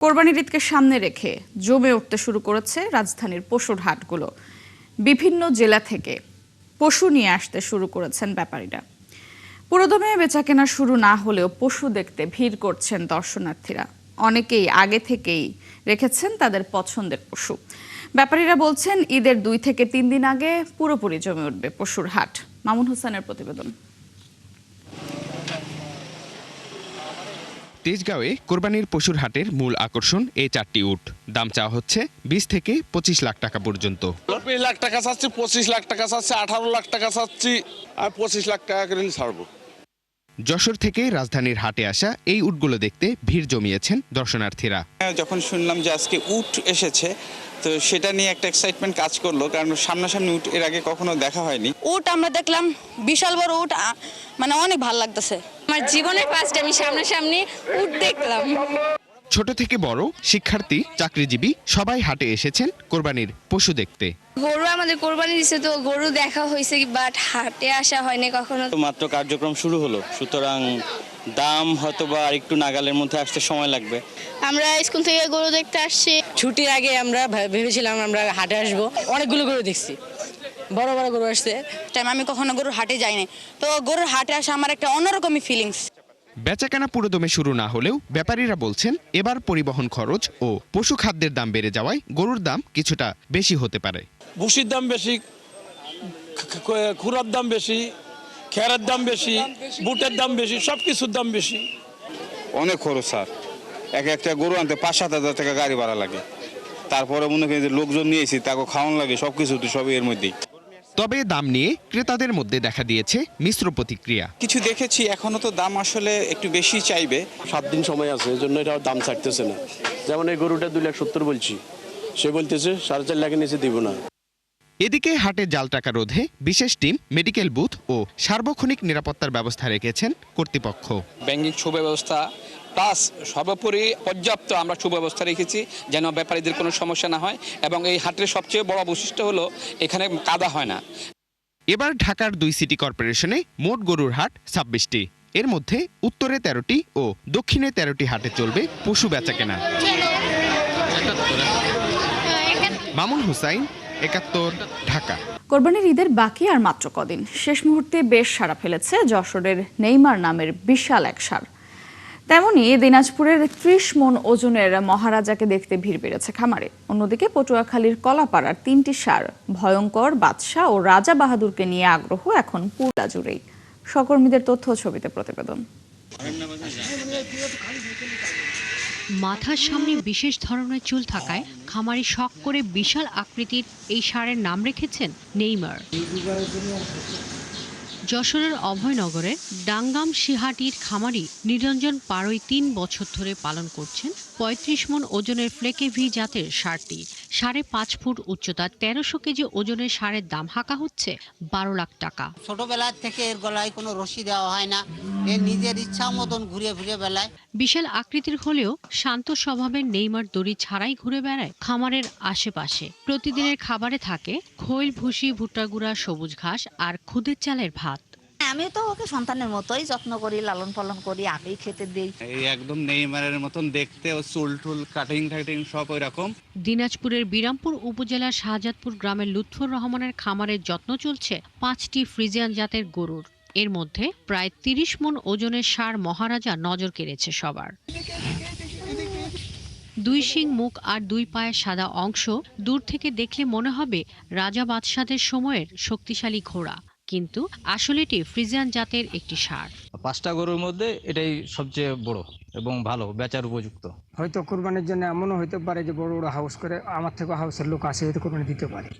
কোরবানির ঈদকে সামনে রেখে জমে উঠতে শুরু করেছে রাজধানীর পশুর হাটগুলো। বিভিন্ন জেলা থেকে পশু নিয়ে আসতে শুরু করেছেন ব্যাপারীরা। পুরোদমে বেচাকেনা শুরু না হলেও পশু দেখতে ভিড় করছেন দর্শনার্থীরা। অনেকেই আগে থেকেই রেখেছেন তাদের পছন্দের পশু। ব্যাপারীরা বলছেন ঈদের 2 থেকে 3 দিন আগে পুরোপুরি জমে উঠবে পশুর হাট। মামুন হোসেনের প্রতিবেদন। তেজগাঁওয়ে কোরবানির পশুর হাটের মূল আকর্ষণ এই 4টি উট। দাম চাওয়া হচ্ছে 20 থেকে 25 লাখ টাকা পর্যন্ত। 20 লাখ টাকা চাচ্ছি, 25 লাখ টাকা চাচ্ছি, 18 লাখ টাকা চাচ্ছি, আমি 25 লাখ টাকা করে ছাড়বো। যশোর থেকে রাজধানীর হাটে আসা এই উটগুলো দেখতে ভিড় জমিয়েছেন দর্শনার্থীরা। যখন শুনলাম যে আজকে উট এসেছে, তো সেটা নিয়ে একটা এক্সাইটমেন্ট কাজ করলো, কারণ সামনাসামনি উট এর আগে কখনো দেখা হয়নি। উট আমরা দেখলাম, বিশাল বড় উট, মানে অনেক ভালো লাগতেছে। আমার জীবনের ফার্স্ট আমি সামনাসামনি উট দেখলাম। ছোট থেকে বড়, শিক্ষার্থী, চাকরিজীবী সবাই হাটে এসেছেন কোরবানির পশু দেখতে। গরু আমাদের কোরবানি দিছে, তো গরু দেখা হয়েছে, বাট হাটে আসা হয়নি কখনো। মাত্র কার্যক্রম শুরু হলো, সুতরাং দাম হয়তো বা একটু নাগালের মধ্যে আসতে সময় লাগবে। আমরা স্কুল থেকে গরু দেখতে আসছি। ছুটির আগে আমরা ভেবেছিলাম আমরা হাটে আসবো, অনেকগুলো গরু দেখছি, বড় বড় গরু আসছে। আমি কখনো গরুর হাটে যাইনি, তো গরুর হাটে আসা আমার একটা অন্যরকমই ফিলিংস। বেচাকেনা পুরোদমে শুরু না হলেও ব্যাপারীরা বলছেন এবার পরিবহন খরচ ও পশু খাদ্যের দাম বেড়ে যাওয়ায় গরুর দাম কিছুটা বেশি হতে পারে। ভুসির দাম বেশি, খুরার দাম বেশি, খেরের দাম বেশি, বুটের দাম বেশি, সবকিছুর দাম বেশি। অনেক খরচ স্যার, একটা গরু আনতে 5-7 হাজার টাকা গাড়ি ভাড়া লাগে। তারপরে মনে করেন যে লোকজন নিয়েছি, তাকে খাওয়ানো লাগে, সবকিছু তো সবই এর মধ্যেই। তবে দাম নিয়ে ক্রেতাদের মধ্যে দেখা দিয়েছে মিশ্র প্রতিক্রিয়া। কিছু দেখেছি, এখনো তো দাম আসলে একটু বেশি চাইবে। 7 দিন সময় আছে, এই জন্য এটা দাম ছাড়তেছে না। যেমন এই গরুটা 2,70,000 বলছি, সে বলতেছে 4.5 লাখের নিচে দিব না। এদিকে হাটে জাল টাকা রোধে বিশেষ টিম, মেডিকেল বুথ ও সার্বক্ষণিক নিরাপত্তার ব্যবস্থা রেখেছেন কর্তৃপক্ষ। ব্যাংকিং সুব্যবস্থা প্লাস সর্বোপরি পর্যাপ্ত আমরা সুব্যবস্থা রেখেছি যেন ব্যাপারীদের কোনো সমস্যা না হয়, এবং এই হাটের সবচেয়ে বড় বৈশিষ্ট্য হলো এখানে কাদা হয় না। এবার ঢাকার 2 সিটি কর্পোরেশনে মোট গরুর হাট 26টি। এর মধ্যে উত্তরে 13টি ও দক্ষিণে 13টি হাটে চলবে পশু বেচাকেনা। মামুন হুসাইন, 71, ঢাকা। কোরবানির ঈদের বাকি আর মাত্র কদিন। শেষ মুহূর্তে বেশ সাড়া ফেলেছে যশোরের নেইমার নামের বিশাল এক ষাঁড়। তেমনি দিনাজপুরের 30 মণ ওজনের মহারাজাকে দেখতে ভিড় বেড়েছে খামারে। অন্যদিকে পটুয়াখালীর কলাপাড়ার 3টি ষাঁড় ভয়ঙ্কর, বাদশাহ ও রাজা বাহাদুরকে নিয়ে আগ্রহ এখন পুরা জুড়েই। সহকর্মীদের তথ্য ও ছবিতে প্রতিবেদন। মাথার সামনে বিশেষ ধরনের চুল থাকায় খামারি শখ করে বিশাল আকৃতির এই ষাঁড়ের নাম রেখেছেন নেইমার। যশোরের অভয়নগরের ডাঙ্গাম সিহাটির খামারি নিরঞ্জন পাড়ই 3 বছর ধরে পালন করছেন 35 মণ ওজনের ফ্লেকেভি জাতের ষাঁড়টি। 5.5 ফুট উচ্চতা, 1300 কেজি ওজনের ষাঁড়ের দাম হাঁকা হচ্ছে 12 লাখ টাকা। ছোটবেলা থেকে এর গলায় কোনো রশি দেওয়া হয় না, এর নিজের ইচ্ছা মতন ঘুরে ফিরে বেলায়। বিশাল আকৃতির হলেও শান্ত স্বভাবের নেইমার দড়ি ছাড়াই ঘুরে বেড়ায় খামারের আশেপাশে। প্রতিদিনের খাবারে থাকে খৈল, ভুসি, ভুট্টা গুঁড়া, সবুজ ঘাস আর খুদের চালের ভাত। আমি তো ওকে সন্তানের মতোই যত্ন করি, লালন পালন করি, আমি খেতে দেই। এই একদম নেইমারের মতন দেখতে, ও চুল টুল কাটিং সব ওই রকম। দিনাজপুরের বিরামপুর উপজেলার শাহজাদপুর গ্রামের লুৎফর রহমানের খামারের যত্ন চলছে 5টি ফ্রিজিয়ান জাতের গরুর। এর মধ্যে প্রায় 30 মণ ওজনের ষাঁড় মহারাজা নজর কেড়েছে সবার। 2 শিং, মুখ আর 2 পায়ের সাদা অংশ দূর থেকে দেখলে মনে হবে রাজা বাদশাদের সময়ের শক্তিশালী ঘোড়া, কিন্তু আসলে এটি ফ্রিজিয়ান জাতের একটি ষাঁড়। 5টা গরুর মধ্যে এটাই সবচেয়ে বড় এবং ভালো বেচার উপযুক্ত। হয়তো কোরবানির জন্য এমনও হতে পারে যে বড় বড় হাউস করে আমার থেকে হাউসের লোক আসে, হয়তো কোরবানি দিতে পারে।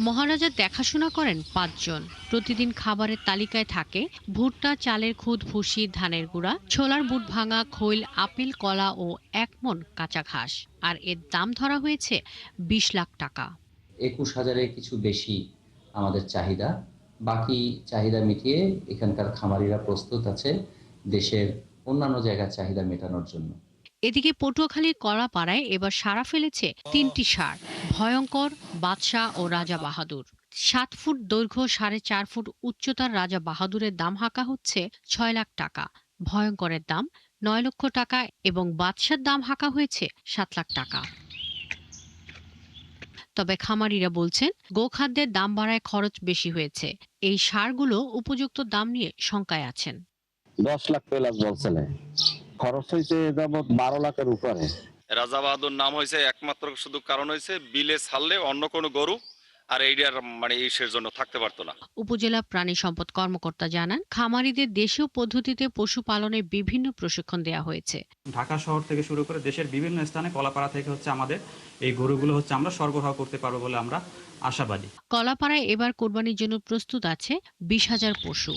মহারাজা দেখাশোনা করেন 5 জন। প্রতিদিন খাবারের তালিকায় থাকে ভুট্টা, চালের খুদ, ভুসি, ধানের গুঁড়া, ছোলার বুট ভাঙা, খৈল, আপেল, কলা ও 1 মণ কাঁচা ঘাস। আর এর দাম ধরা হয়েছে 20 লাখ টাকা। 21,000-এ কিছু বেশি আমাদের চাহিদা। বাকি চাহিদা মিটিয়ে এখানকার খামারিরা প্রস্তুত আছে দেশের অন্যান্য জায়গার চাহিদা মেটানোর জন্য। এদিকে পটুয়াখালীর কলাপাড়ায় এবার সাড়া ফেলেছে 3টি ষাঁড় ভয়ঙ্কর, বাদশাহ ও রাজা বাহাদুর। 7 ফুট দৈর্ঘ্য, 4.5 ফুট উচ্চতার রাজা বাহাদুরের দাম হাঁকা হচ্ছে 6 লাখ টাকা। ভয়ঙ্করের দাম 9 লক্ষ টাকা এবং বাদশার দাম হাঁকা হয়েছে 7 লাখ টাকা। তবে খামারিরা বলছেন গোখাদ্যের দাম বাড়ায় খরচ বেশি হয়েছে। এই সারগুলো উপযুক্ত দাম নিয়ে শঙ্কায় আছেন। 10 লাখ প্লাস বলছে, খরচ হয়েছে 12 লাখের উপরে। রাজা বাহাদুর নাম হয়েছে একমাত্র শুধু কারণ হয়েছে বিলে ছাড়লে অন্য কোনো গরু আর এইটার মানে ইসের জন্য থাকতে পারতো না। উপজেলা প্রাণী সম্পদ কর্মকর্তা জানান, খামারিদের দেশীয় পদ্ধতিতে পশু পালনের বিভিন্ন প্রশিক্ষণ দেওয়া হয়েছে। ঢাকা শহর থেকে শুরু করে দেশের বিভিন্ন স্থানে কলাপাড়া থেকে আমাদের এই গরুগুলো আমরা সরবরাহ করতে পারবো বলে আমরা আশাবাদী। কলাপাড়ায় এবার কোরবানির জন্য প্রস্তুত আছে 20,000 পশু।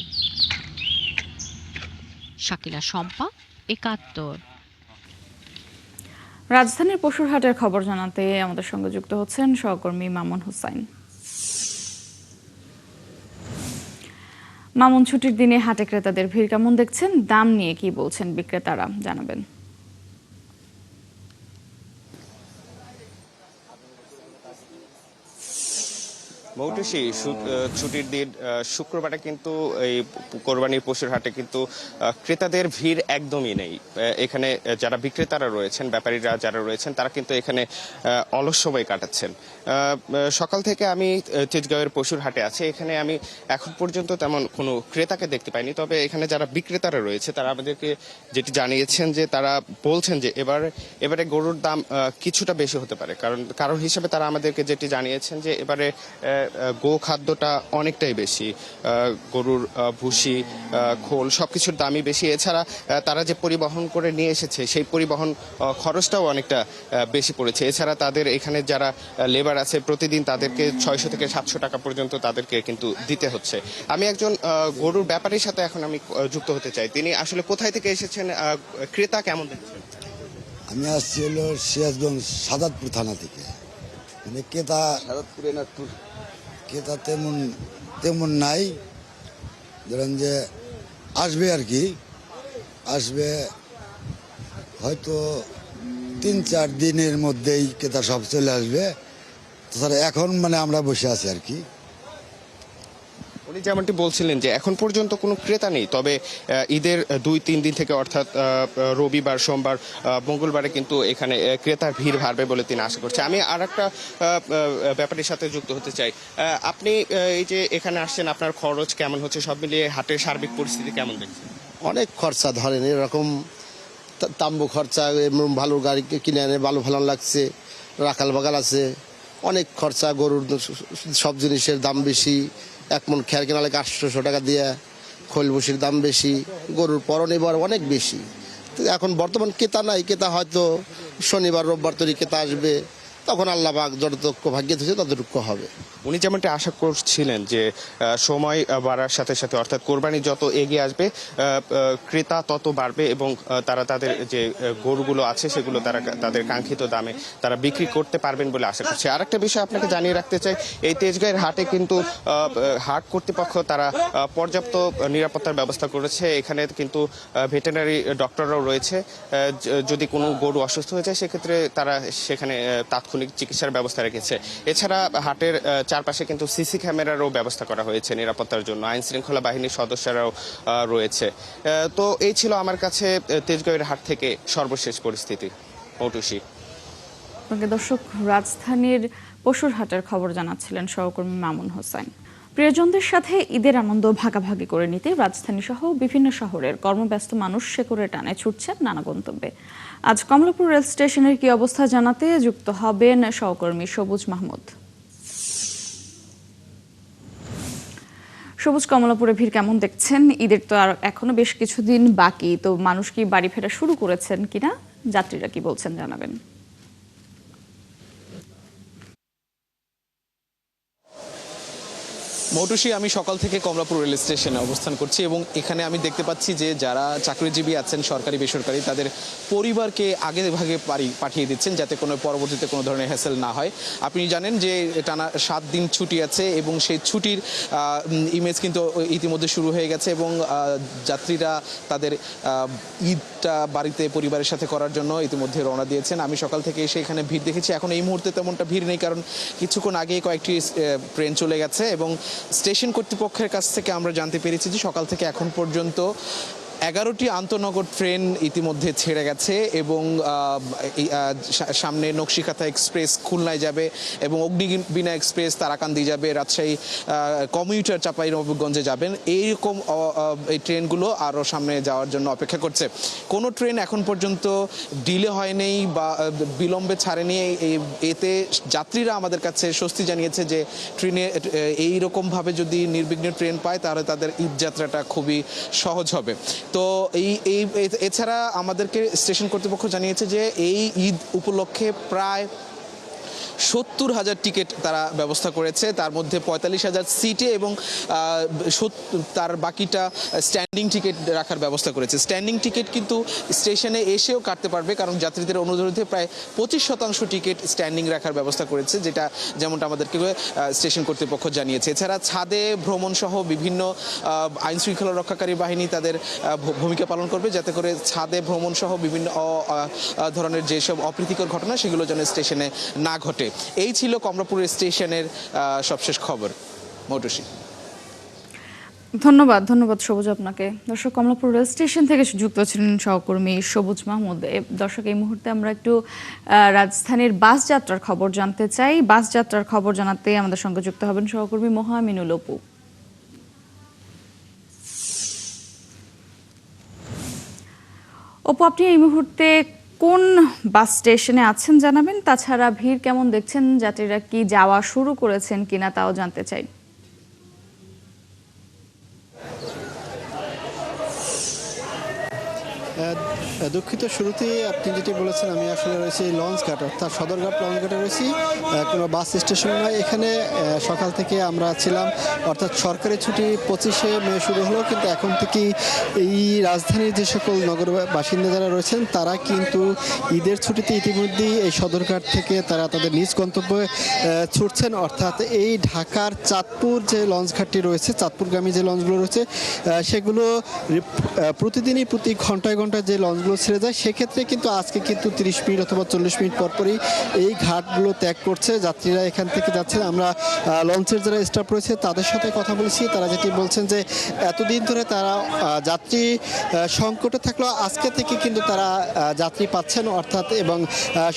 শাকিলা শম্পা, 71। রাজধানীর পশুর হাটের খবর জানাতে আমাদের সঙ্গে যুক্ত হচ্ছেন সহকর্মী মামুন হুসাইন। মামুন, ছুটির দিনে হাটে ক্রেতাদের ভিড় কেমন দেখছেন? দাম নিয়ে কি বলছেন বিক্রেতারা, জানাবেন। মৌটুসী, ছুটির দিন শুক্রবারে কিন্তু এই কোরবানির পশুর হাটে কিন্তু ক্রেতাদের ভিড় একদমই নেই। এখানে যারা বিক্রেতারা রয়েছেন, ব্যাপারীরা যারা রয়েছেন, তারা কিন্তু এখানে অলস সময় কাটাচ্ছেন। সকাল থেকে আমি তেজগাঁওয়ের পশুর হাটে আছি, এখানে আমি এখন পর্যন্ত তেমন কোনো ক্রেতাকে দেখতে পাইনি। তবে এখানে যারা বিক্রেতারা রয়েছে তারা আমাদেরকে যেটি জানিয়েছেন যে তারা বলছেন যে এবারে গরুর দাম কিছুটা বেশি হতে পারে। কারণ হিসেবে তারা আমাদেরকে যেটি জানিয়েছেন যে এবারে গো খাদ্যটা অনেকটাই বেশি, গরুর ভুসি, খোল সবকিছুর দামই বেশি। এছাড়া তারা যে পরিবহন করে নিয়ে এসেছে সেই পরিবহন খরচটাও অনেকটা বেশি পড়েছে। এছাড়া তাদের এখানে যারা লেবার আছে প্রতিদিন তাদেরকে 600 থেকে 700 টাকা পর্যন্ত তাদেরকে কিন্তু দিতে হচ্ছে। আমি একজন গরুর ব্যাপারীর সাথে এখন আমি যুক্ত হতে চাই। তিনি আসলে কোথায় থেকে এসেছেন, ক্রেতা কেমন দেখছেন? আমি আসছি হলো সিরাজগঞ্জ সাদাতপুর থানা থেকে। মানে ক্রেতা তেমন নাই, ধরেন যে আসবে আর কি, আসবে হয়তো 3-4 দিনের মধ্যেই ক্রেতা সব চলে আসবে। তাছাড়া এখন মানে আমরা বসে আছি আর কি। উনি যেমনটি বলছিলেন যে এখন পর্যন্ত কোনো ক্রেতা নেই, তবে ঈদের 2-3 দিন থেকে অর্থাৎ রবিবার, সোমবার, মঙ্গলবারে কিন্তু এখানে ক্রেতার ভিড় বাড়বে বলে তিনি আশা করছেন। আমি আর একটা ব্যাপারের সাথে যুক্ত হতে চাই। আপনি এই যে এখানে আসছেন, আপনার খরচ কেমন হচ্ছে, সব মিলিয়ে হাটের সার্বিক পরিস্থিতি কেমন দেখছেন? অনেক খরচা, ধরেন এরকম তাম্বু খরচা, ভালো গাড়ি কিনে এনে ভালো ভালো লাগছে, রাখাল বাগাল আছে, অনেক খরচা। গরুর সব জিনিসের দাম বেশি, 1 মণ খেয়ার কেনা লাগে 800 টাকা দিয়ে, খোল ভুসির দাম বেশি, গরুর পরনিবার অনেক বেশি। তো এখন বর্তমান ক্রেতা নাই, ক্রেতা হয়তো শনিবার রোববার তৈরি ক্রেতা আসবে, তখন আল্লাহ পাক যতটুকু ভাগ্যে দিয়েছে ততটুকু হবে। উনি যেমনটি আশা করছিলেন যে সময় বাড়ার সাথে সাথে অর্থাৎ কোরবানি যত এগিয়ে আসবে ক্রেতা তত বাড়বে এবং তারা তাদের যে গরুগুলো আছে সেগুলো তারা তাদের কাঙ্ক্ষিত দামে তারা বিক্রি করতে পারবেন বলে আশা করছে। আরেকটা বিষয় আপনাকে জানিয়ে রাখতে চাই, এই তেজগাঁয়ের হাটে কিন্তু হাট কর্তৃপক্ষ তারা পর্যাপ্ত নিরাপত্তার ব্যবস্থা করেছে। এখানে কিন্তু ভেটেরিনারি ডক্টররাও রয়েছে। যদি কোনো গরু অসুস্থ হয়ে যায় সেক্ষেত্রে তারা সেখানে তাৎক্ষণিক চিকিৎসার ব্যবস্থা রেখেছে। এছাড়া হাটের চারপাশে কিন্তু সিসি ক্যামেরারও ব্যবস্থা করা হয়েছে নিরাপত্তার জন্য, আইন শৃঙ্খলা বাহিনীর সদস্যরাও রয়েছে। তো এই ছিল আমার কাছে তেজগাঁওয়ের হাট থেকে সর্বশেষ পরিস্থিতি। মৌটুসী। দর্শক, রাজধানীর পশুর হাটের খবর জানাচ্ছিলেন সহকর্মী মামুন হোসেন। প্রিয়জনদের সাথে ঈদের আনন্দ ভাগাভাগি করে নিতে রাজধানী সহ বিভিন্ন শহরের কর্মব্যস্ত মানুষ শেকড়ে টানে ছুটছেন নানা গন্তব্যে। আজ কমলাপুর রেল স্টেশনের কি অবস্থা জানাতে যুক্ত হবেন সহকর্মী সবুজ মাহমুদ। সবুজ, কমলাপুরে ভিড় কেমন দেখছেন? ঈদের তো আর এখনো বেশ কিছুদিন বাকি, তো মানুষ কি বাড়ি ফেরা শুরু করেছেন কিনা, যাত্রীরা কি বলছেন জানাবেন। মৌটুসী, আমি সকাল থেকে কমলাপুর রেল স্টেশনে অবস্থান করছি এবং এখানে আমি দেখতে পাচ্ছি যে যারা চাকরিজীবী আছেন সরকারি বেসরকারি, তাদের পরিবারকে আগে ভাগে পাঠিয়ে দিচ্ছেন যাতে কোনো পরবর্তীতে কোনো ধরনের হ্যাসেল না হয়। আপনি জানেন যে টানা 7 দিন ছুটি আছে এবং সেই ছুটির ইমেজ কিন্তু ইতিমধ্যে শুরু হয়ে গেছে এবং যাত্রীরা তাদের ঈদটা বাড়িতে পরিবারের সাথে করার জন্য ইতিমধ্যে রওনা দিয়েছেন। আমি সকাল থেকে এসে এখানে ভিড় দেখেছি। এখন এই মুহূর্তে তেমনটা ভিড় নেই, কারণ কিছুক্ষণ আগে কয়েকটি ট্রেন চলে গেছে এবং স্টেশন কর্তৃপক্ষের কাছ থেকে আমরা জানতে পেরেছি যে সকাল থেকে এখন পর্যন্ত 11টি আন্তনগর ট্রেন ইতিমধ্যে ছেড়ে গেছে এবং সামনে নকশিকাঁথা এক্সপ্রেস খুলনায় যাবে এবং অগ্নিবীণা এক্সপ্রেস তারাকান্দি যাবে, রাজশাহী কমিউটার চাঁপাইনবাবগঞ্জে যাবেন। এইরকম এই ট্রেনগুলো আরও সামনে যাওয়ার জন্য অপেক্ষা করছে। কোনো ট্রেন এখন পর্যন্ত ডিলে হয়নি বা বিলম্বে ছাড়েনি। এতে যাত্রীরা আমাদের কাছে স্বস্তি জানিয়েছে যে ট্রেনে এইরকমভাবে যদি নির্বিঘ্ন ট্রেন পায় তাহলে তাদের ঈদ যাত্রাটা খুবই সহজ হবে। তো এছাড়া আমাদেরকে স্টেশন কর্তৃপক্ষ জানিয়েছে যে এই ঈদ উপলক্ষে প্রায় 70,000 টিকিট তারা ব্যবস্থা করেছে, তার মধ্যে 45,000 সিটে এবং তার বাকিটা স্ট্যান্ডিং টিকিট রাখার ব্যবস্থা করেছে। স্ট্যান্ডিং টিকিট কিন্তু স্টেশনে এসেও কাটতে পারবে, কারণ যাত্রীদের অনুরোধে প্রায় 25% টিকিট স্ট্যান্ডিং রাখার ব্যবস্থা করেছে, যেমনটা আমাদেরকে স্টেশন কর্তৃপক্ষ জানিয়েছে। এছাড়া ছাদে ভ্রমণ সহ বিভিন্ন আইন শৃঙ্খলা রক্ষাকারী বাহিনী তাদের ভূমিকা পালন করবে, যাতে করে ছাদে ভ্রমণ সহ বিভিন্ন ধরনের যেসব অপ্রীতিকর ঘটনা সেগুলো যেন স্টেশনে না ঘটে। এই ছিল কমলাপুর স্টেশনের সবশেষ খবর। মৌটুসী, ধন্যবাদ সবুজ আপনাকে। দর্শক, কমলাপুর রেল স্টেশন থেকে যুক্ত ছিলেন সহকর্মী সবুজ মাহমুদ। দর্শক, এই মুহূর্তে আমরা একটু রাজধানীর বাস যাত্রার খবর জানতে চাই। বাস যাত্রার খবর জানাতে আমাদের সঙ্গে যুক্ত হবেন সহকর্মী মোহামিনুল অপু। অপু, আপনি এই মুহূর্তে কোন বাস স্টেশনে আছেন জানাবেন। তাছাড়া ভিড় কেমন দেখছেন, যাত্রীরা কি যাওয়া শুরু করেছেন কিনা তাও জানতে চাই। দুঃখিত, শুরুতেই আপনি যেটি বলেছেন, আমি আসলে রয়েছি লঞ্চ ঘাট, অর্থাৎ সদরঘাট লঞ্চ ঘাটে রয়েছি। কোনো বাস স্টেশন নয় এখানে। সকাল থেকে আমরা ছিলাম, অর্থাৎ সরকারি ছুটি 25শে মে শুরু হলো, কিন্তু এখন থেকেই এই রাজধানীর যে সকল নগর বাসিন্দা যারা রয়েছেন তারা কিন্তু ঈদের ছুটিতে ইতিমধ্যেই এই সদরঘাট থেকে তারা তাদের নিজ গন্তব্যে ছুটছেন। অর্থাৎ এই ঢাকার চাঁদপুর যে লঞ্চ ঘাটটি রয়েছে, চাঁদপুরগামী যে লঞ্চগুলো রয়েছে সেগুলো প্রতিদিনই প্রতি ঘন্টায় যে লঞ্চগুলো ছেড়ে যায়, সেক্ষেত্রে কিন্তু আজকে কিন্তু 30 মিনিট অথবা 40 মিনিট পরপরই এই ঘাটগুলো ত্যাগ করছে, যাত্রীরা এখান থেকে যাচ্ছেন। আমরা লঞ্চের যারা স্টাফ রয়েছে তাদের সাথে কথা বলেছি, তারা যেটি বলছেন যে এতদিন ধরে তারা যাত্রী সংকটে থাকলেও আজকে থেকে কিন্তু তারা যাত্রী পাচ্ছেন, অর্থাৎ এবং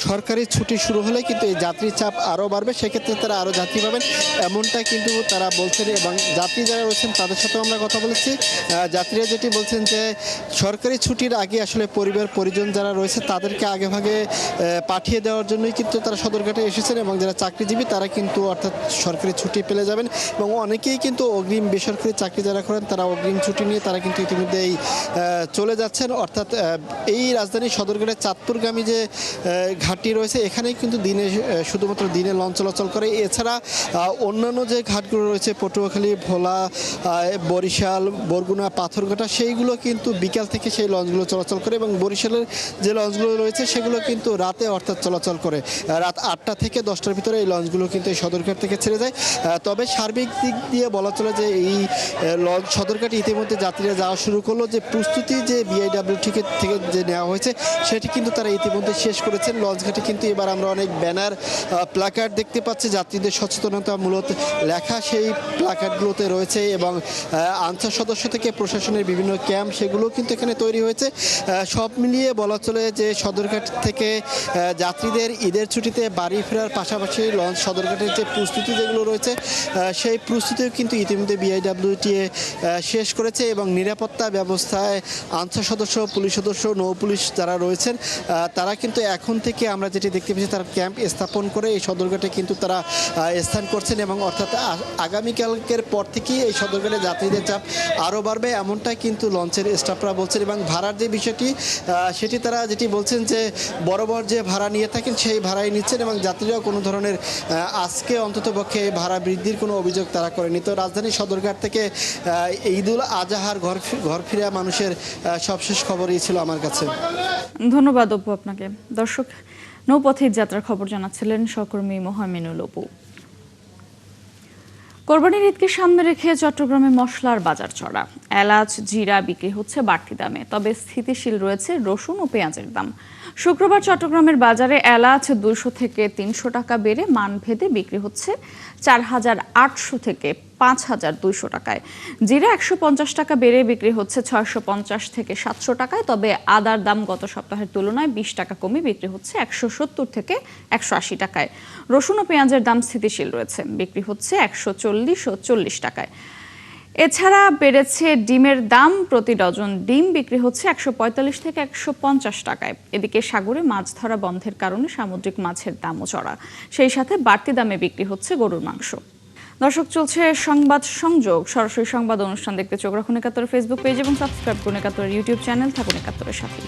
সরকারি ছুটি শুরু হলে কিন্তু এই যাত্রীর চাপ আরও বাড়বে, সেক্ষেত্রে তারা আরও যাত্রী পাবেন, এমনটা কিন্তু তারা বলছেন। এবং যাত্রী যারা রয়েছেন তাদের সাথেও আমরা কথা বলেছি। যাত্রীরা যেটি বলছেন যে সরকারি ছুটির আগে আসলে পরিবার পরিজন যারা রয়েছে তাদেরকে আগেভাগে পাঠিয়ে দেওয়ার জন্যই কিন্তু তারা সদরঘাটে এসেছেন, এবং যারা চাকরিজীবী তারা কিন্তু অর্থাৎ সরকারি ছুটি পেলে যাবেন। এবং অনেকেই কিন্তু অগ্রিম বেসরকারি চাকরি যারা করেন তারা অগ্রিম ছুটি নিয়ে তারা কিন্তু ইতিমধ্যেই চলে যাচ্ছেন। অর্থাৎ এই রাজধানীর সদরঘাটের চাঁদপুরগামী যে ঘাটটি রয়েছে এখানেই কিন্তু দিনে শুধুমাত্র দিনে লঞ্চ চলাচল করে। এছাড়া অন্যান্য যে ঘাটগুলো রয়েছে পটুয়াখালী, ভোলা, বরিশাল, বরগুনা, পাথরঘাটা, সেইগুলো কিন্তু বিকাল থেকে সেই লঞ্চগুলো চলাচল করে, এবং বরিশালের যে লঞ্চগুলো রয়েছে সেগুলো কিন্তু রাতে অর্থাৎ চলাচল করে। রাত 8টা থেকে 10টার ভিতরে এই লঞ্চগুলো কিন্তু এই সদরঘাট থেকে ছেড়ে যায়। তবে সার্বিক দিক দিয়ে বলা চলে যে এই লঞ্চ সদরঘাটে ইতিমধ্যে যাত্রীরা যাওয়া শুরু করলো। যে প্রস্তুতি যে বিআইডব্লিউ থেকে যে নেওয়া হয়েছে সেটি কিন্তু তারা ইতিমধ্যে শেষ করেছেন। লঞ্চঘাটে কিন্তু এবার আমরা অনেক ব্যানার, প্ল্যাকার্ড দেখতে পাচ্ছি, যাত্রীদের সচেতনতামূলক লেখা সেই প্ল্যাকার্ডগুলোতে রয়েছে, এবং আনসার সদস্য থেকে প্রশাসনের বিভিন্ন ক্যাম্প সেগুলো কিন্তু এখানে তৈরি হয়েছে। সব মিলিয়ে বলা চলে যে সদরঘাট থেকে যাত্রীদের ঈদের ছুটিতে বাড়ি ফেরার পাশাপাশি লঞ্চ সদরঘাটের যে প্রস্তুতি যেগুলো রয়েছে সেই প্রস্তুতিও কিন্তু ইতিমধ্যে বিআইডব্লিউটিএ শেষ করেছে, এবং নিরাপত্তা ব্যবস্থায় আনসার সদস্য, পুলিশ সদস্য, নৌ পুলিশ যারা রয়েছেন তারা কিন্তু এখন থেকে আমরা যেটি দেখতে পাচ্ছি তারা ক্যাম্প স্থাপন করে এই সদরঘাটে কিন্তু তারা স্থান করছেন, এবং অর্থাৎ আগামীকালকের পর থেকেই এই সদরঘাটে যাত্রীদের চাপ আরও বাড়বে, এমনটাই কিন্তু লঞ্চের স্টাফরা বলছেন। এবং ভাড়ার যে বিষয়টি সেটি তারা যেটি বলছেন যে বরাবর যে ভাড়া নিয়ে থাকেন সেই ভাড়াই নিচ্ছেন, এবং যাত্রীরাও কোনো ধরনের আজকে অন্ততপক্ষে ভাড়া বৃদ্ধির কোনো অভিযোগ তারা করেনি। তো রাজধানীর সদরঘাট থেকে ঈদুল আজহার ঘর ফিরে মানুষের সবশেষ খবরই ছিল আমার কাছে। ধন্যবাদ অপু আপনাকে। দর্শক, নৌপথে যাত্রার খবর জানাচ্ছিলেন সহকর্মী মোহামিনুল অপু। কোরবানির ঈদকে সামনে রেখে চট্টগ্রামে মশলার বাজার চড়া। এলাচ, জিরা বিক্রি হচ্ছে বাড়তি দামে, তবে স্থিতিশীল রয়েছে রসুন ও পেঁয়াজের দাম। শুক্রবার চট্টগ্রামের বাজারে এলাচ 200 থেকে 300 টাকা বেড়ে মানভেদে বিক্রি হচ্ছে 4,800 থেকে 5,200 টাকায়। জিরা 150 টাকা বেড়ে বিক্রি হচ্ছে 650 থেকে 700 টাকায়। তবে আদার দাম গত সপ্তাহের তুলনায় 20 টাকা কমে বিক্রি হচ্ছে 170 থেকে 180 টাকায়। রসুন ও পেঁয়াজের দাম স্থিতিশীল রয়েছে, বিক্রি হচ্ছে 140 ও 40 টাকায়। এছাড়া বেড়েছে ডিমের দাম, প্রতি ডজন ডিম বিক্রি হচ্ছে 145 থেকে 150 টাকায়। এদিকে সাগরে মাছ ধরা বন্ধের কারণে সামুদ্রিক মাছের দামও চড়া, সেই সাথে বাড়তি দামে বিক্রি হচ্ছে গরুর মাংস। দর্শক, চলছে সংবাদ সংযোগ। সরাসরি সংবাদ অনুষ্ঠান দেখতে চোখ রাখুন একাত্তরের ফেসবুক পেজ এবং সাবস্ক্রাইব করুন একাত্তরের ইউটিউব চ্যানেল। থাকুন একাত্তরের সাথে।